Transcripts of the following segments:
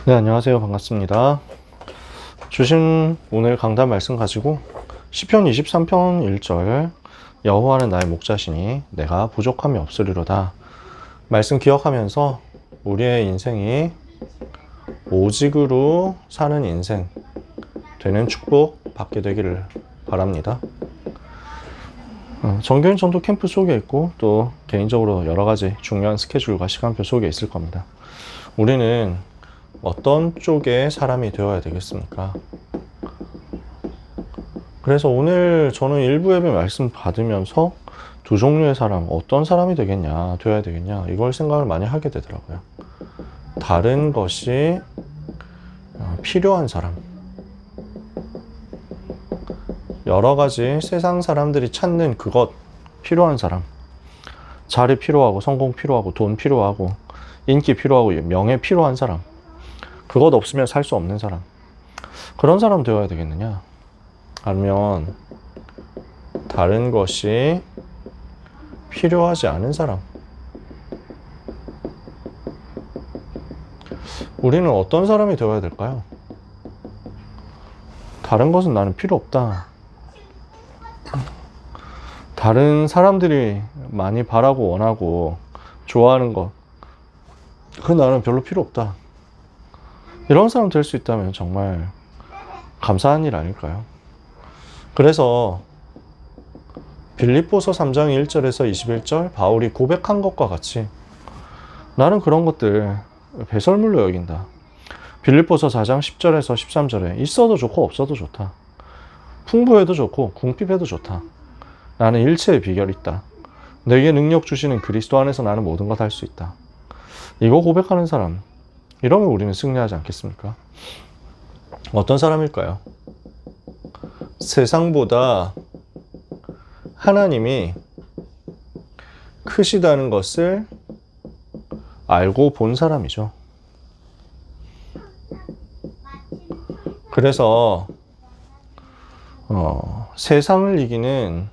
네, 안녕하세요. 반갑습니다. 주신 오늘 강단 말씀 가지고 시편 23편 1절 여호와는 나의 목자시니 내가 부족함이 없으리로다. 말씀 기억하면서 우리의 인생이 오직으로 사는 인생 되는 축복 받게 되기를 바랍니다. 정교인 전도 캠프 속에 있고 또 개인적으로 여러 가지 중요한 스케줄과 시간표 속에 있을 겁니다. 우리는 어떤 쪽의 사람이 되어야 되겠습니까? 그래서 오늘 저는 일부 예배 말씀 받으면서 두 종류의 사람, 어떤 사람이 되어야 되겠냐, 이걸 생각을 많이 하게 되더라고요. 다른 것이 필요한 사람. 여러 가지 세상 사람들이 찾는 그것, 필요한 사람. 자리 필요하고, 성공 필요하고, 돈 필요하고, 인기 필요하고, 명예 필요한 사람. 그것 없으면 살 수 없는 사람. 그런 사람 되어야 되겠느냐? 아니면 다른 것이 필요하지 않은 사람. 우리는 어떤 사람이 되어야 될까요? 다른 것은 나는 필요 없다. 다른 사람들이 많이 바라고 원하고 좋아하는 것, 그건 나는 별로 필요 없다. 이런 사람 될 수 있다면 정말 감사한 일 아닐까요? 그래서 빌립보서 3장 1절에서 21절 바울이 고백한 것과 같이 나는 그런 것들 배설물로 여긴다. 빌립보서 4장 10절에서 13절에 있어도 좋고 없어도 좋다. 풍부해도 좋고 궁핍해도 좋다. 나는 일체의 비결이 있다. 내게 능력 주시는 그리스도 안에서 나는 모든 것 할 수 있다. 이거 고백하는 사람, 이러면 우리는 승리하지 않겠습니까? 어떤 사람일까요? 세상보다 하나님이 크시다는 것을 알고 본 사람이죠. 그래서 세상을 이기는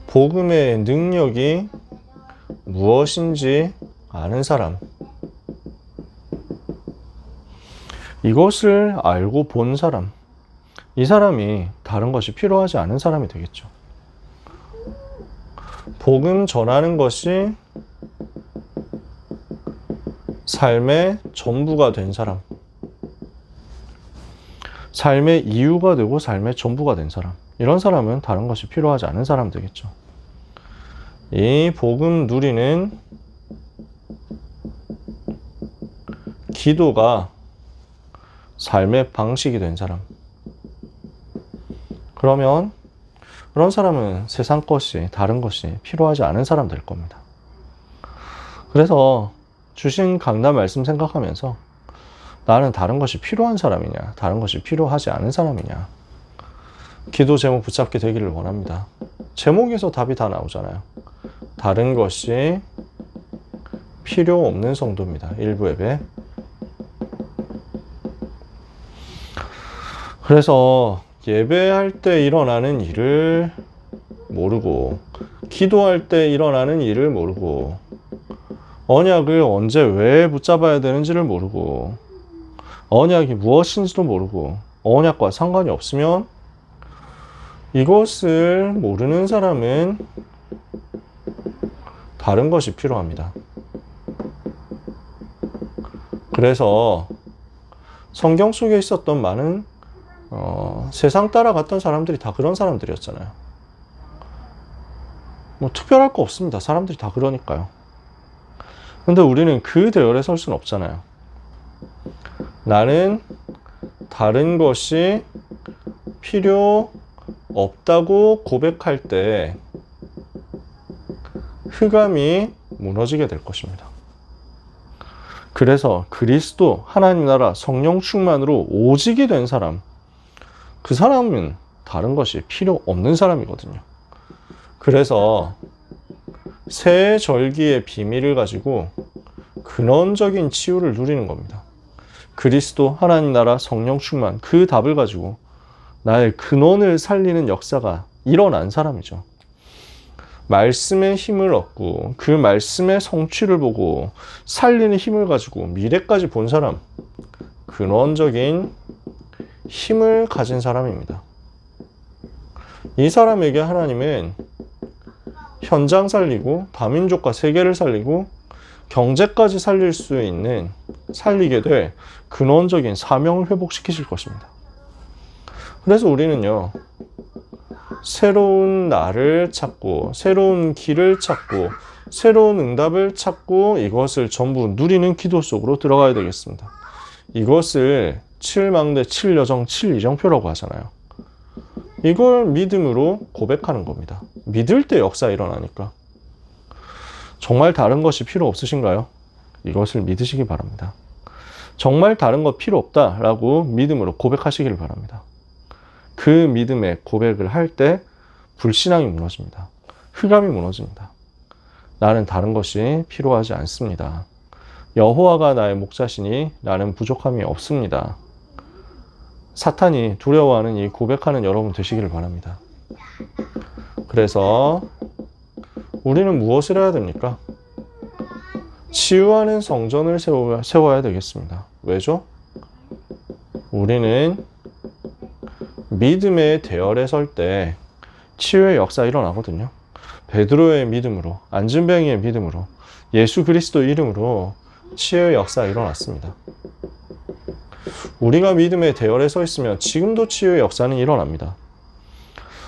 복음의 능력이 무엇인지 아는 사람, 이것을 알고 본 사람, 이 사람이 다른 것이 필요하지 않은 사람이 되겠죠. 복음 전하는 것이 삶의 전부가 된 사람, 삶의 이유가 되고 삶의 전부가 된 사람, 이런 사람은 다른 것이 필요하지 않은 사람 되겠죠. 이 복음 누리는 기도가 삶의 방식이 된 사람, 그러면 그런 사람은 세상 것이, 다른 것이 필요하지 않은 사람 될 겁니다. 그래서 주신 강단 말씀 생각하면서 나는 다른 것이 필요한 사람이냐, 다른 것이 필요하지 않은 사람이냐, 기도 제목 붙잡게 되기를 원합니다. 제목에서 답이 다 나오잖아요. 다른 것이 필요 없는 성도입니다. 일부 예배. 그래서 예배할 때 일어나는 일을 모르고, 기도할 때 일어나는 일을 모르고, 언약을 언제 왜 붙잡아야 되는지를 모르고, 언약이 무엇인지도 모르고, 언약과 상관이 없으면 이것을 모르는 사람은 다른 것이 필요합니다. 그래서 성경 속에 있었던 많은 세상 따라갔던 사람들이 다 그런 사람들이었잖아요. 뭐 특별할 거 없습니다. 사람들이 다 그러니까요. 근데 우리는 그 대열에 설 수는 없잖아요. 나는 다른 것이 필요 없다고 고백할 때 흑암이 무너지게 될 것입니다. 그래서 그리스도, 하나님 나라, 성령 충만으로 오직이 된 사람, 그 사람은 다른 것이 필요 없는 사람이거든요. 그래서 새 절기의 비밀을 가지고 근원적인 치유를 누리는 겁니다. 그리스도, 하나님 나라, 성령 충만, 그 답을 가지고 나의 근원을 살리는 역사가 일어난 사람이죠. 말씀의 힘을 얻고 그 말씀의 성취를 보고 살리는 힘을 가지고 미래까지 본 사람, 근원적인 힘을 가진 사람입니다. 이 사람에게 하나님은 현장 살리고 다민족과 세계를 살리고 경제까지 살리게 될 근원적인 사명을 회복시키실 것입니다. 그래서 우리는요, 새로운 나를 찾고 새로운 길을 찾고 새로운 응답을 찾고 이것을 전부 누리는 기도 속으로 들어가야 되겠습니다. 이것을 7망대 7여정 7이정표라고 하잖아요. 이걸 믿음으로 고백하는 겁니다. 믿을 때 역사 일어나니까. 정말 다른 것이 필요 없으신가요? 이것을 믿으시기 바랍니다. 정말 다른 것 필요 없다라고 믿음으로 고백하시기를 바랍니다. 그 믿음의 고백을 할 때 불신앙이 무너집니다. 흑암이 무너집니다. 나는 다른 것이 필요하지 않습니다. 여호와가 나의 목자시니 나는 부족함이 없습니다. 사탄이 두려워하는 이 고백하는 여러분 되시기를 바랍니다. 그래서 우리는 무엇을 해야 됩니까? 치유하는 성전을 세워야 되겠습니다. 왜죠? 우리는 믿음의 대열에 설 때 치유의 역사 일어나거든요. 베드로의 믿음으로, 안진뱅이의 믿음으로, 예수 그리스도 이름으로 치유의 역사 일어났습니다. 우리가 믿음의 대열에 서 있으면 지금도 치유의 역사는 일어납니다.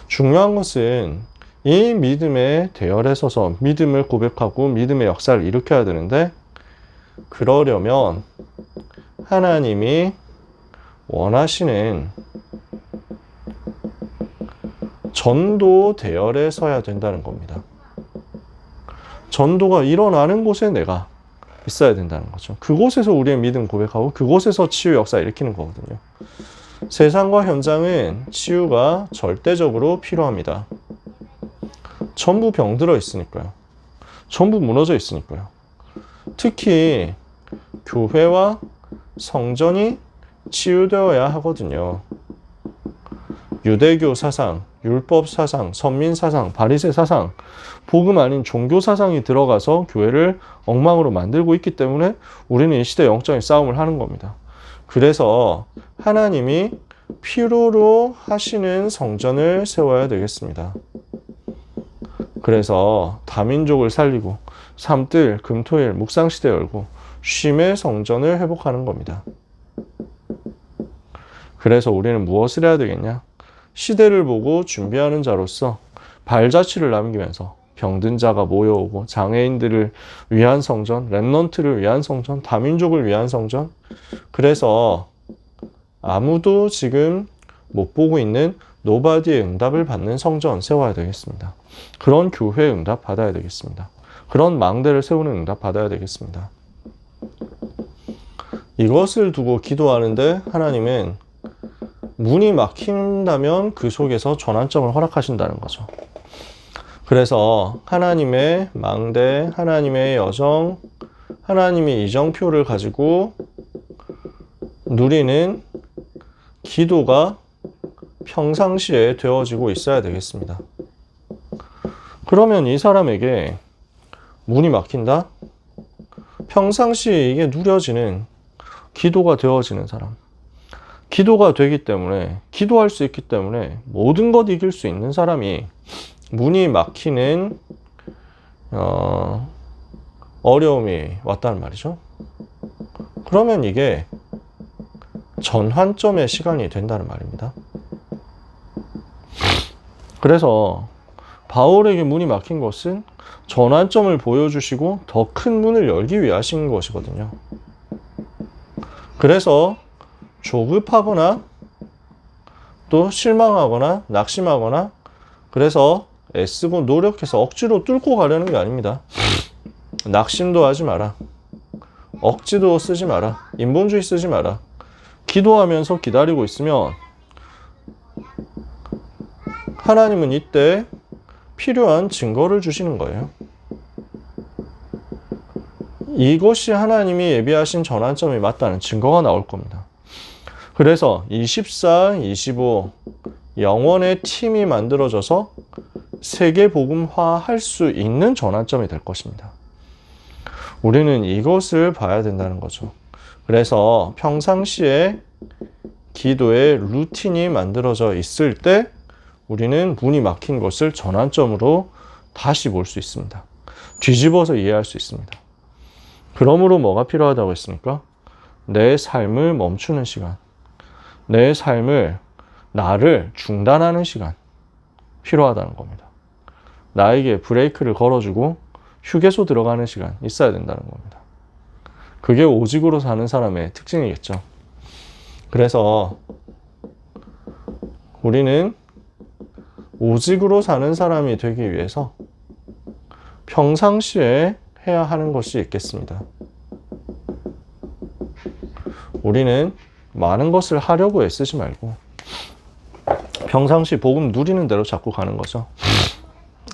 중요한 것은 이 믿음의 대열에 서서 믿음을 고백하고 믿음의 역사를 일으켜야 되는데, 그러려면 하나님이 원하시는 전도 대열에 서야 된다는 겁니다. 전도가 일어나는 곳에 내가 있어야 된다는 거죠. 그곳에서 우리의 믿음 고백하고 그곳에서 치유 역사 일으키는 거거든요. 세상과 현장은 치유가 절대적으로 필요합니다. 전부 병들어 있으니까요. 전부 무너져 있으니까요. 특히 교회와 성전이 치유되어야 하거든요. 유대교 사상, 율법 사상, 선민 사상, 바리새 사상, 복음 아닌 종교 사상이 들어가서 교회를 엉망으로 만들고 있기 때문에 우리는 이 시대 영적인 싸움을 하는 겁니다. 그래서 하나님이 필요로 하시는 성전을 세워야 되겠습니다. 그래서 다민족을 살리고 삼뜰, 금토일, 묵상시대 열고 쉼의 성전을 회복하는 겁니다. 그래서 우리는 무엇을 해야 되겠냐? 시대를 보고 준비하는 자로서 발자취를 남기면서 병든 자가 모여오고 장애인들을 위한 성전, 렘넌트를 위한 성전, 다민족을 위한 성전, 그래서 아무도 지금 못 보고 있는 노바디의 응답을 받는 성전 세워야 되겠습니다. 그런 교회 응답 받아야 되겠습니다. 그런 망대를 세우는 응답 받아야 되겠습니다. 이것을 두고 기도하는데 하나님은 문이 막힌다면 그 속에서 전환점을 허락하신다는 거죠. 그래서 하나님의 망대, 하나님의 여정, 하나님의 이정표를 가지고 누리는 기도가 평상시에 되어지고 있어야 되겠습니다. 그러면 이 사람에게 문이 막힌다? 평상시에 이게 누려지는 기도가 되어지는 사람. 기도가 되기 때문에, 기도할 수 있기 때문에 모든 것 이길 수 있는 사람이 문이 막히는 어려움이 왔다는 말이죠. 그러면 이게 전환점의 시간이 된다는 말입니다. 그래서 바울에게 문이 막힌 것은 전환점을 보여주시고 더 큰 문을 열기 위하신 것이거든요. 그래서 조급하거나 또 실망하거나 낙심하거나 그래서 애쓰고 노력해서 억지로 뚫고 가려는 게 아닙니다. 낙심도 하지 마라. 억지도 쓰지 마라. 인본주의 쓰지 마라. 기도하면서 기다리고 있으면 하나님은 이때 필요한 증거를 주시는 거예요. 이것이 하나님이 예비하신 전환점이 맞다는 증거가 나올 겁니다. 그래서 24, 25 영원의 팀이 만들어져서 세계복음화 할 수 있는 전환점이 될 것입니다. 우리는 이것을 봐야 된다는 거죠. 그래서 평상시에 기도의 루틴이 만들어져 있을 때 우리는 문이 막힌 것을 전환점으로 다시 볼 수 있습니다. 뒤집어서 이해할 수 있습니다. 그러므로 뭐가 필요하다고 했습니까? 내 삶을 멈추는 시간, 내 삶을, 나를 중단하는 시간 필요하다는 겁니다. 나에게 브레이크를 걸어주고 휴게소 들어가는 시간 있어야 된다는 겁니다. 그게 오직으로 사는 사람의 특징이겠죠. 그래서 우리는 오직으로 사는 사람이 되기 위해서 평상시에 해야 하는 것이 있겠습니다. 우리는 많은 것을 하려고 애쓰지 말고 평상시 복음 누리는 대로 자꾸 가는 거죠.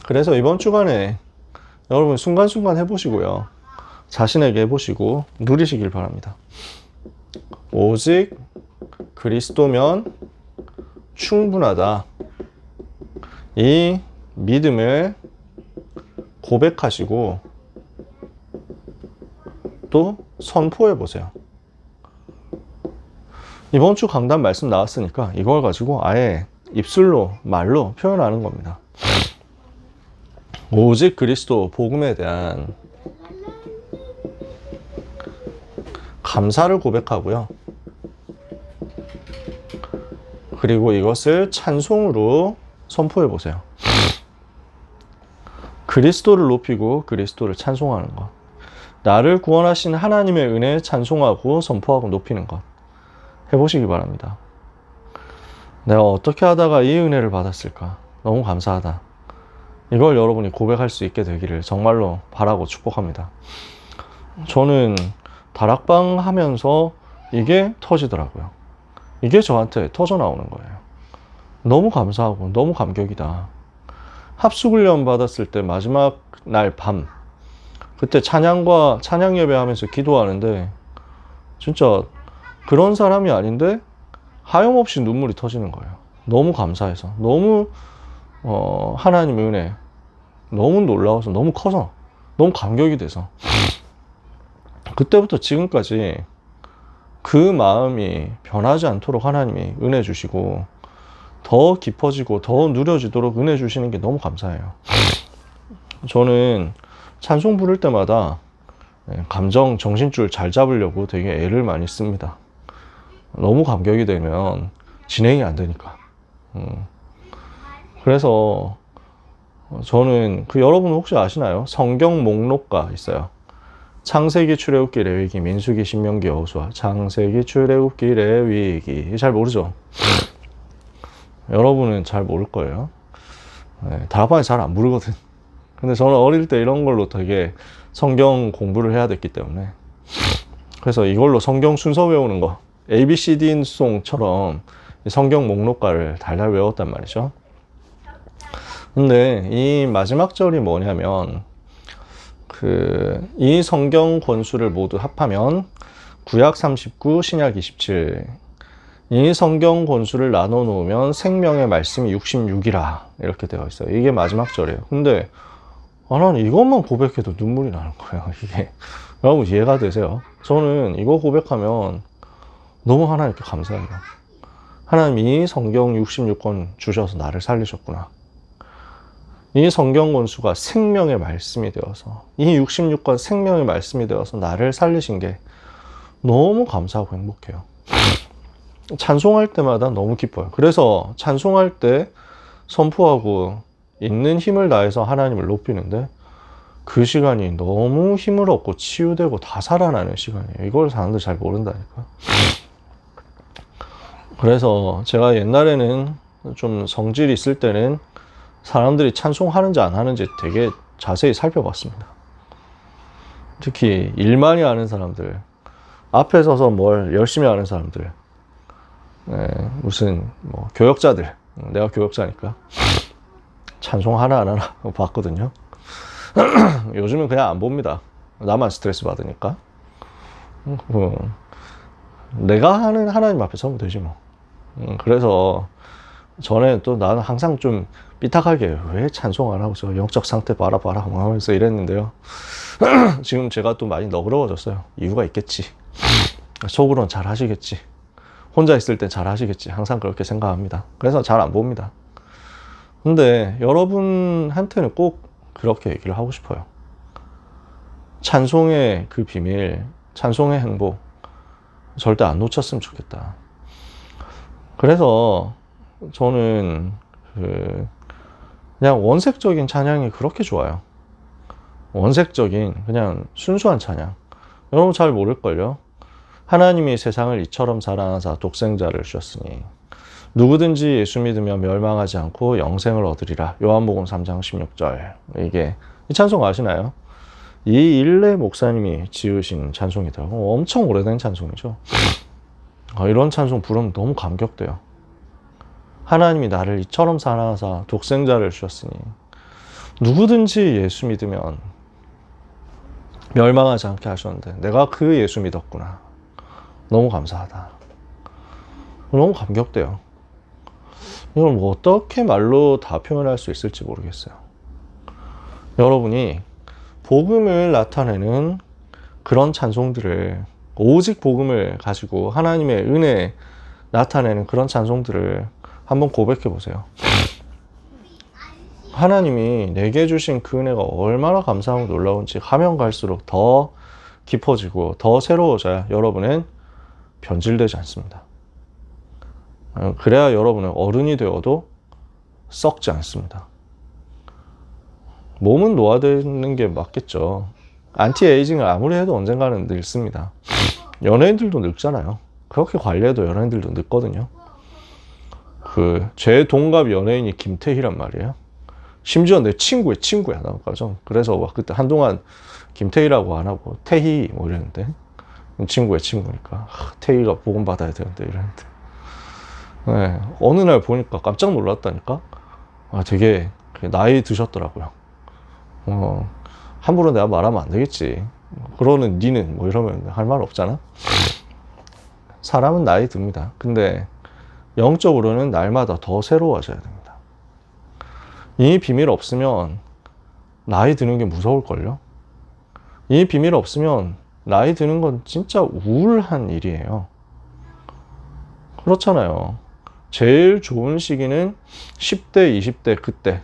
그래서 이번 주간에 여러분 순간순간 해보시고요. 자신에게 해보시고 누리시길 바랍니다. 오직 그리스도면 충분하다. 이 믿음을 고백하시고 또 선포해 보세요. 이번 주 강단 말씀 나왔으니까 이걸 가지고 아예 입술로, 말로 표현하는 겁니다. 오직 그리스도 복음에 대한 감사를 고백하고요. 그리고 이것을 찬송으로 선포해 보세요. 그리스도를 높이고 그리스도를 찬송하는 것. 나를 구원하신 하나님의 은혜 찬송하고 선포하고 높이는 것. 해보시기 바랍니다. 내가 어떻게 하다가 이 은혜를 받았을까? 너무 감사하다. 이걸 여러분이 고백할 수 있게 되기를 정말로 바라고 축복합니다. 저는 다락방 하면서 이게 터지더라고요. 이게 저한테 터져 나오는 거예요. 너무 감사하고 너무 감격이다. 합숙훈련 받았을 때 마지막 날 밤, 그때 찬양 예배 하면서 기도하는데 진짜 그런 사람이 아닌데 하염없이 눈물이 터지는 거예요. 너무 감사해서, 너무 하나님의 은혜 너무 놀라워서, 너무 커서, 너무 감격이 돼서 그때부터 지금까지 그 마음이 변하지 않도록 하나님이 은혜 주시고 더 깊어지고 더 누려지도록 은혜 주시는 게 너무 감사해요. 저는 찬송 부를 때마다 감정, 정신줄 잘 잡으려고 되게 애를 많이 씁니다. 너무 감격이 되면 진행이 안 되니까. 그래서 저는 여러분 혹시 아시나요? 성경 목록가 있어요. 창세기, 출애굽기, 레위기, 민수기, 신명기, 여호수아. 창세기, 출애굽기, 레위기. 잘 모르죠? 여러분은 잘 모를 거예요. 다락방에 잘 안 부르거든. 근데 저는 어릴 때 이런 걸로 되게 성경 공부를 해야 됐기 때문에, 그래서 이걸로 성경 순서 외우는 거, ABCD 송처럼 성경 목록가를 달달 외웠단 말이죠. 근데 이 마지막 절이 뭐냐면, 이 성경 권수를 모두 합하면 구약 39, 신약 27, 이 성경 권수를 나눠 놓으면 생명의 말씀이 66이라 이렇게 되어 있어요. 이게 마지막 절이에요. 근데 나는 이것만 고백해도 눈물이 나는 거예요. 이게 여러분 이해가 되세요? 저는 이거 고백하면 너무 하나님께 감사해요. 하나님이 이 성경 66권 주셔서 나를 살리셨구나. 이 성경 권수가 생명의 말씀이 되어서, 이 66권 생명의 말씀이 되어서 나를 살리신 게 너무 감사하고 행복해요. 찬송할 때마다 너무 기뻐요. 그래서 찬송할 때 선포하고 있는 힘을 다해서 하나님을 높이는데 그 시간이 너무 힘을 얻고 치유되고 다 살아나는 시간이에요. 이걸 사람들 잘 모른다니까. 그래서 제가 옛날에는 좀 성질이 있을 때는 사람들이 찬송하는지 안 하는지 되게 자세히 살펴봤습니다. 특히 일 많이 하는 사람들, 앞에 서서 뭘 열심히 하는 사람들, 무슨 뭐 교역자들, 내가 교역자니까 찬송 하나 안 하나 봤거든요. 요즘은 그냥 안 봅니다. 나만 스트레스 받으니까. 내가 하는 하나님 앞에 서면 되지 뭐. 그래서 전에 또 나는 항상 좀 삐딱하게 왜 찬송 안 하고 저 영적 상태 봐라 하면서 이랬는데요. 지금 제가 또 많이 너그러워졌어요. 이유가 있겠지. 속으로는 잘 하시겠지. 혼자 있을 땐 잘 하시겠지. 항상 그렇게 생각합니다. 그래서 잘 안 봅니다. 근데 여러분한테는 꼭 그렇게 얘기를 하고 싶어요. 찬송의 그 비밀, 찬송의 행복 절대 안 놓쳤으면 좋겠다. 그래서 저는 그냥 원색적인 찬양이 그렇게 좋아요. 원색적인 그냥 순수한 찬양. 여러분 잘 모를걸요. 하나님이 세상을 이처럼 사랑하사 독생자를 주셨으니 누구든지 예수 믿으면 멸망하지 않고 영생을 얻으리라. 요한복음 3장 16절. 이게 이 찬송 아시나요? 이 일레 목사님이 지으신 찬송이더라고요. 엄청 오래된 찬송이죠. 이런 찬송 부르면 너무 감격돼요. 하나님이 나를 이처럼 사랑하사 독생자를 주셨으니 누구든지 예수 믿으면 멸망하지 않게 하셨는데 내가 그 예수 믿었구나. 너무 감사하다. 너무 감격돼요. 이걸 뭐 어떻게 말로 다 표현할 수 있을지 모르겠어요. 여러분이 복음을 나타내는 그런 찬송들을, 오직 복음을 가지고 하나님의 은혜 나타내는 그런 찬송들을 한번 고백해 보세요. 하나님이 내게 주신 그 은혜가 얼마나 감사하고 놀라운지 가면 갈수록 더 깊어지고 더 새로워져야 여러분은 변질되지 않습니다. 그래야 여러분은 어른이 되어도 썩지 않습니다. 몸은 노화되는 게 맞겠죠. 안티에이징을 아무리 해도 언젠가는 늙습니다. 연예인들도 늙잖아요. 그렇게 관리해도 연예인들도 늙거든요. 제 동갑 연예인이 김태희란 말이에요. 심지어 내 친구의 친구야, 나까죠. 그래서 막 그때 한동안 김태희라고 안 하고 태희 뭐 이랬는데, 친구의 친구니까 태희가 복음 받아야 되는데 이랬는데, 네, 어느 날 보니까 깜짝 놀랐다니까. 되게 나이 드셨더라고요. 함부로 내가 말하면 안 되겠지. 그러는 니는 뭐 이러면 할 말 없잖아. 사람은 나이 듭니다. 근데 영적으로는 날마다 더 새로워져야 됩니다. 이 비밀 없으면 나이 드는 게 무서울걸요? 이 비밀 없으면 나이 드는 건 진짜 우울한 일이에요. 그렇잖아요. 제일 좋은 시기는 10대, 20대 그때.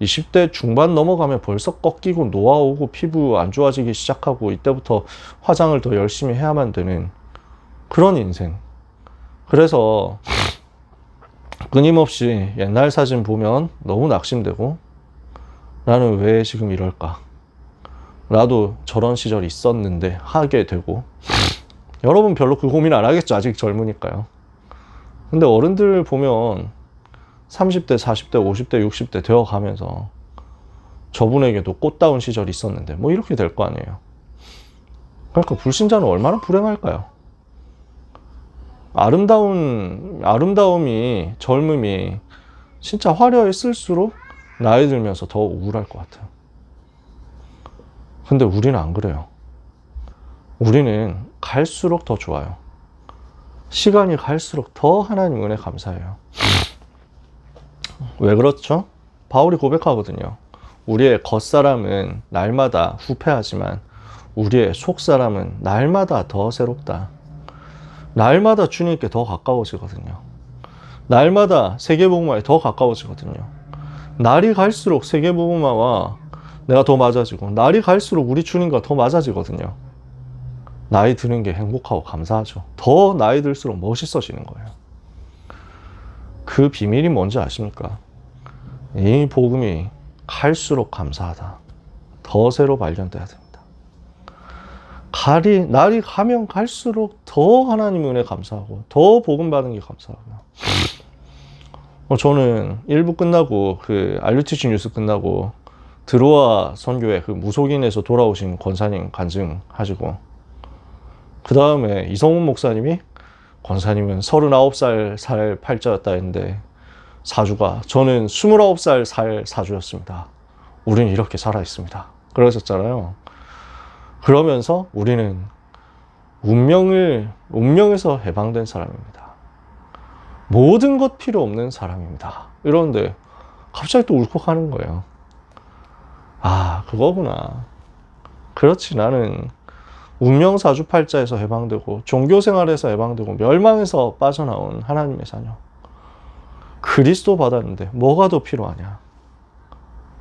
20대 중반 넘어가면 벌써 꺾이고 노화오고 피부 안 좋아지기 시작하고 이때부터 화장을 더 열심히 해야만 되는 그런 인생. 그래서 끊임없이 옛날 사진 보면 너무 낙심되고 나는 왜 지금 이럴까? 나도 저런 시절이 있었는데 하게 되고 여러분 별로 그 고민 안 하겠죠. 아직 젊으니까요. 근데 어른들 보면 30대, 40대, 50대, 60대 되어 가면서 저분에게도 꽃다운 시절이 있었는데 뭐 이렇게 될 거 아니에요. 그러니까 불신자는 얼마나 불행할까요? 아름다움이, 젊음이 진짜 화려했을수록 나이 들면서 더 우울할 것 같아요. 근데 우리는 안 그래요. 우리는 갈수록 더 좋아요. 시간이 갈수록 더 하나님 은혜 감사해요. 왜 그렇죠? 바울이 고백하거든요. 우리의 겉사람은 날마다 후패하지만 우리의 속사람은 날마다 더 새롭다. 날마다 주님께 더 가까워지거든요. 날마다 세계복음화에 더 가까워지거든요. 날이 갈수록 세계복음화와 내가 더 맞아지고 날이 갈수록 우리 주님과 더 맞아지거든요. 나이 드는 게 행복하고 감사하죠. 더 나이 들수록 멋있어지는 거예요. 그 비밀이 뭔지 아십니까? 이 복음이 갈수록 감사하다. 더 새로 발견돼야 됩니다. 날이 가면 갈수록 더 하나님 은혜 감사하고 더 복음 받은 게 감사하고요. 저는 1부 끝나고 RUTC 뉴스 끝나고 드로아 선교회 무속인에서 돌아오신 권사님 간증하시고 그 다음에 이성훈 목사님이 권사님은 39살 살 팔자였다 했는데 사주가 저는 29살 살 사주였습니다. 우리는 이렇게 살아 있습니다. 그러셨잖아요. 그러면서 우리는 운명에서 해방된 사람입니다. 모든 것 필요 없는 사람입니다. 이러는데 갑자기 또 울컥하는 거예요. 아, 그거구나. 그렇지, 나는 운명 사주팔자에서 해방되고 종교 생활에서 해방되고 멸망에서 빠져나온 하나님의 자녀. 그리스도 받았는데 뭐가 더 필요하냐.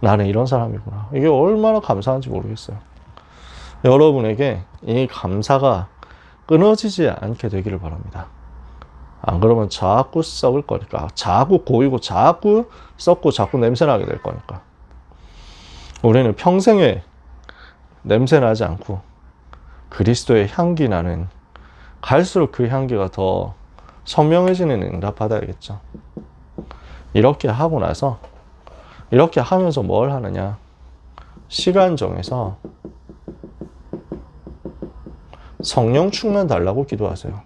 나는 이런 사람이구나. 이게 얼마나 감사한지 모르겠어요. 여러분에게 이 감사가 끊어지지 않게 되기를 바랍니다. 안 그러면 자꾸 썩을 거니까. 자꾸 고이고 자꾸 썩고 자꾸 냄새나게 될 거니까. 우리는 평생에 냄새나지 않고 그리스도의 향기 나는, 갈수록 그 향기가 더 선명해지는 응답 받아야겠죠. 이렇게 하고 나서, 이렇게 하면서 뭘 하느냐. 시간 정해서 성령 충만 달라고 기도하세요.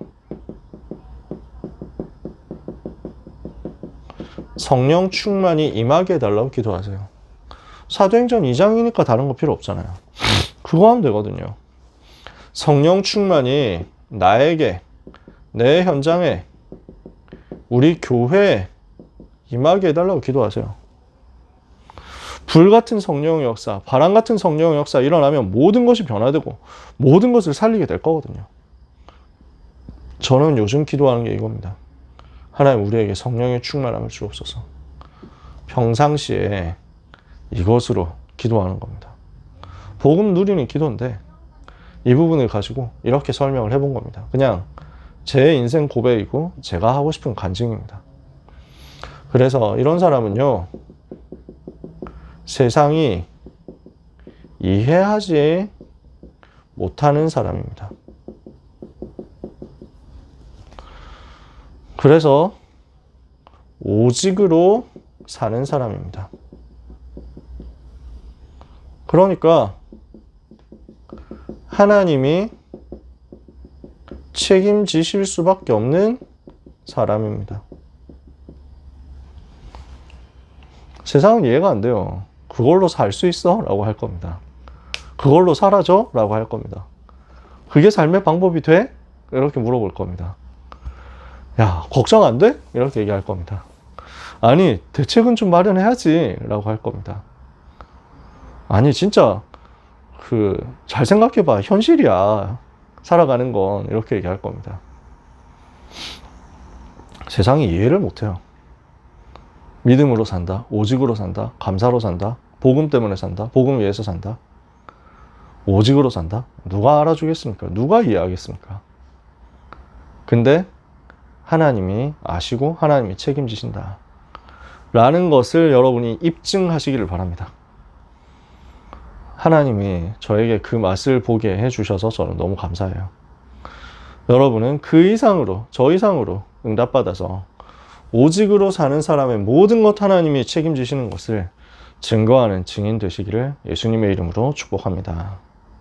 성령 충만이 임하게 해달라고 기도하세요. 사도행전 2장이니까 다른 거 필요 없잖아요. 그거 하면 되거든요. 성령 충만이 나에게, 내 현장에, 우리 교회에 임하게 해달라고 기도하세요. 불같은 성령의 역사, 바람 같은 성령의 역사 일어나면 모든 것이 변화되고 모든 것을 살리게 될 거거든요. 저는 요즘 기도하는 게 이겁니다. 하나님, 우리에게 성령의 충만함을 주옵소서. 평상시에 이것으로 기도하는 겁니다. 복음 누리는 기도인데 이 부분을 가지고 이렇게 설명을 해본 겁니다. 그냥 제 인생 고백이고 제가 하고 싶은 간증입니다. 그래서 이런 사람은요, 세상이 이해하지 못하는 사람입니다. 그래서 오직으로 사는 사람입니다. 그러니까 하나님이 책임지실 수밖에 없는 사람입니다. 세상은 이해가 안 돼요. 그걸로 살 수 있어? 라고 할 겁니다. 그걸로 살아줘? 라고 할 겁니다. 그게 삶의 방법이 돼? 이렇게 물어볼 겁니다. 야, 걱정 안 돼? 이렇게 얘기할 겁니다. 아니, 대책은 좀 마련해야지 라고 할 겁니다. 아니, 진짜 잘 생각해봐. 현실이야. 살아가는 건. 이렇게 얘기할 겁니다. 세상이 이해를 못해요. 믿음으로 산다. 오직으로 산다. 감사로 산다. 복음 때문에 산다. 복음 위해서 산다. 오직으로 산다. 누가 알아주겠습니까? 누가 이해하겠습니까? 근데 하나님이 아시고 하나님이 책임지신다 라는 것을 여러분이 입증하시기를 바랍니다. 하나님이 저에게 그 맛을 보게 해주셔서 저는 너무 감사해요. 여러분은 그 이상으로, 저 이상으로 응답받아서 오직으로 사는 사람의 모든 것 하나님이 책임지시는 것을 증거하는 증인 되시기를 예수님의 이름으로 축복합니다.